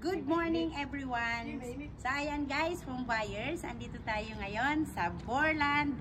Good morning everyone! So ayan guys, home buyers, andito tayo ngayon sa Borland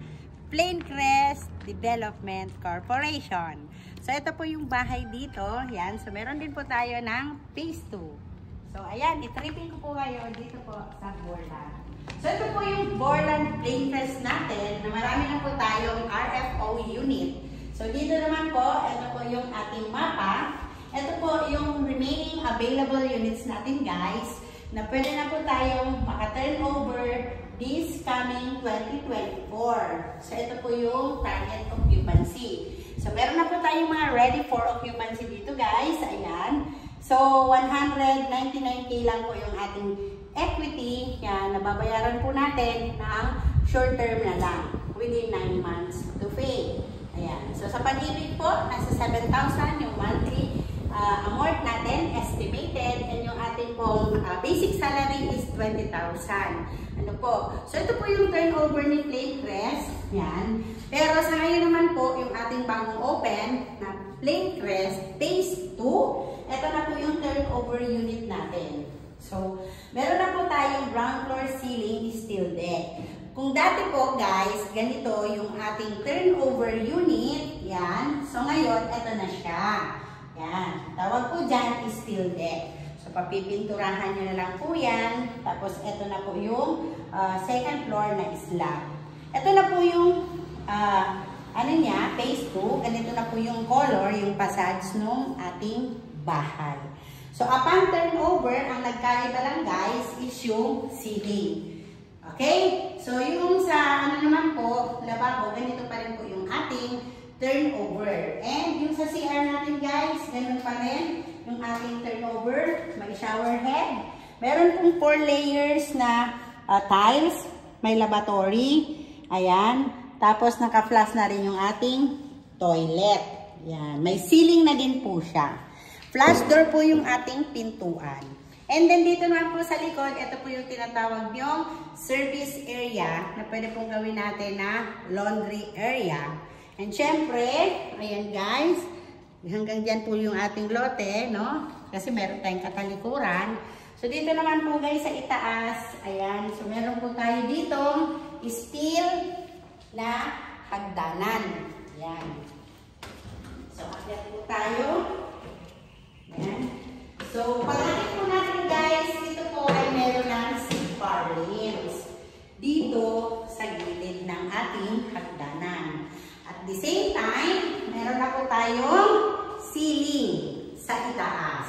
Planecrest Development Corporation. So ito po yung bahay dito, yan. So meron din po tayo ng phase 2. So ayan, itripping ko po kayo dito po sa Borland. So ito po yung Borland Planecrest natin, na marami na po tayong RFO unit. So dito naman po, ito po yung ating mapa. Ito po yung remaining available units natin guys, na pwede na po tayong maka-turnover this coming 2024. So ito po yung target occupancy. So meron na po tayong mga ready for occupancy dito guys, ayan. So 199K lang po yung ating equity, yan, nababayaran po natin ng short term na lang, within 9 months to pay. Ayan, so sa Pag-ibig po, nasa 7,000 yung monthly amount natin, estimated, and yung ating pong basic salary is 20,000. Ano po? So, ito po yung turnover ni Planecrest. Yan. Pero sa ngayon naman po, yung ating bagong open na Planecrest Phase 2, ito na po yung turnover unit natin. So, meron na po tayong ground floor, ceiling, steel deck. Kung dati po, guys, ganito yung ating turnover unit. Yan. So, ngayon, ito na siya. Yan. Tawag po dyan is steel deck. So, papipinturahan nyo na lang po yan. Tapos, ito na po yung second floor na slab. Ito na po yung ano niya, phase 2. Ganito na po yung color, yung facades ng ating bahay. So, upon turnover, ang nagkaiba lang guys is yung ceiling. Okay? So, yung sa ano naman po, lababo, ganito pa rin po yung ating turnover. And yung sa CR natin guys, ganun pa rin yung ating turnover. May shower head. Meron pong 4 layers na tiles. May lavatory. Ayan. Tapos naka-flush na rin yung ating toilet. Ayan. May ceiling na din po siya. Flush door po yung ating pintuan. And then dito naman po sa likod, ito po yung tinatawag yung service area na pwede pong gawin natin na laundry area. And syempre, ayan guys, hanggang dyan po yung ating lote, no? Kasi meron tayong katalikuran. So dito naman po guys sa itaas, ayan, so meron po tayo dito steel na hagdanan. Ayan. So akyat po tayo. Ayan. So pagkakit po natin guys, dito po ay meron ng C-bar rails. Dito sa gilid ng ating hagdanan. At the same time, meron na po tayong ceiling sa itaas.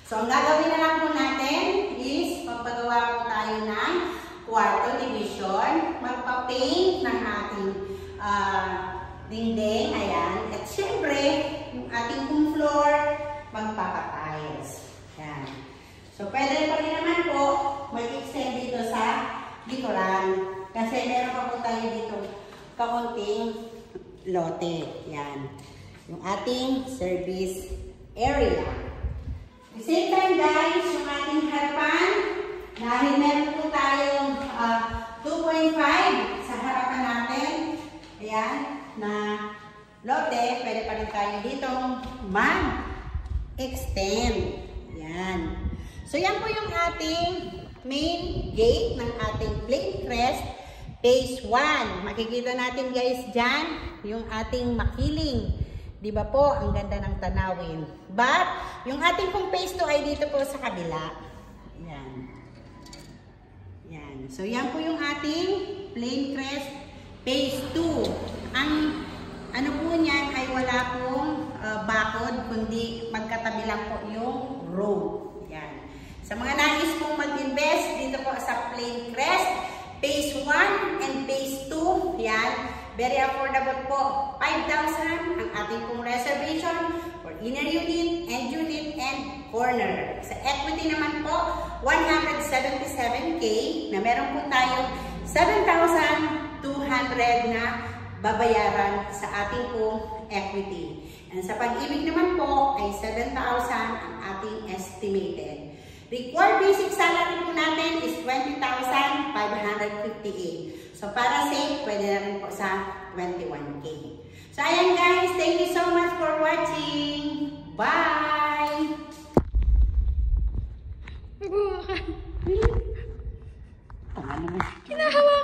So, ang gagawin na lang po natin is magpagawa po tayo ng kwarto division, magpa-paint ng ating dingding, ayan. At syempre, yung ating room floor, magpapatiles. Ayan. So, pwede pa rin naman po mag-extend dito sa likuran. Kasi meron pa po tayo dito kaunting lote. Yan. Yung ating service area. At the same time guys, yung ating harapan, dahil meron po tayong 2.5 sa harapan natin, ayan, na lote, pwede pa rin tayo dito mag-extend. Yan. So yan po yung ating main gate ng ating Planecrest Phase 1. Makikita natin guys dyan yung ating makiling. Diba po? Ang ganda ng tanawin. But, yung ating pong Phase 2 ay dito po sa kabila. Yan. Yan. So, yan po yung ating Planecrest Phase 2. Ang ano po niyan ay wala pong bakod, kundi magkatabi lang po yung road. Yan. Sa mga nais pong mag-invest dito po sa Planecrest Phase 1 and Phase 2, yan, very affordable po. 5,000 ang ating pong reservation for inner unit, end unit, and corner. Sa equity naman po, 177K na meron po tayong 7,200 na babayaran sa ating pong equity. And sa Pag-ibig naman po ay 7,000 ang ating estimated. Required basic salary po natin is 20,558. So, para safe, pwede na rin po sa 21K. So, ayan guys. Thank you so much for watching. Bye! Tama naman. Kinahawa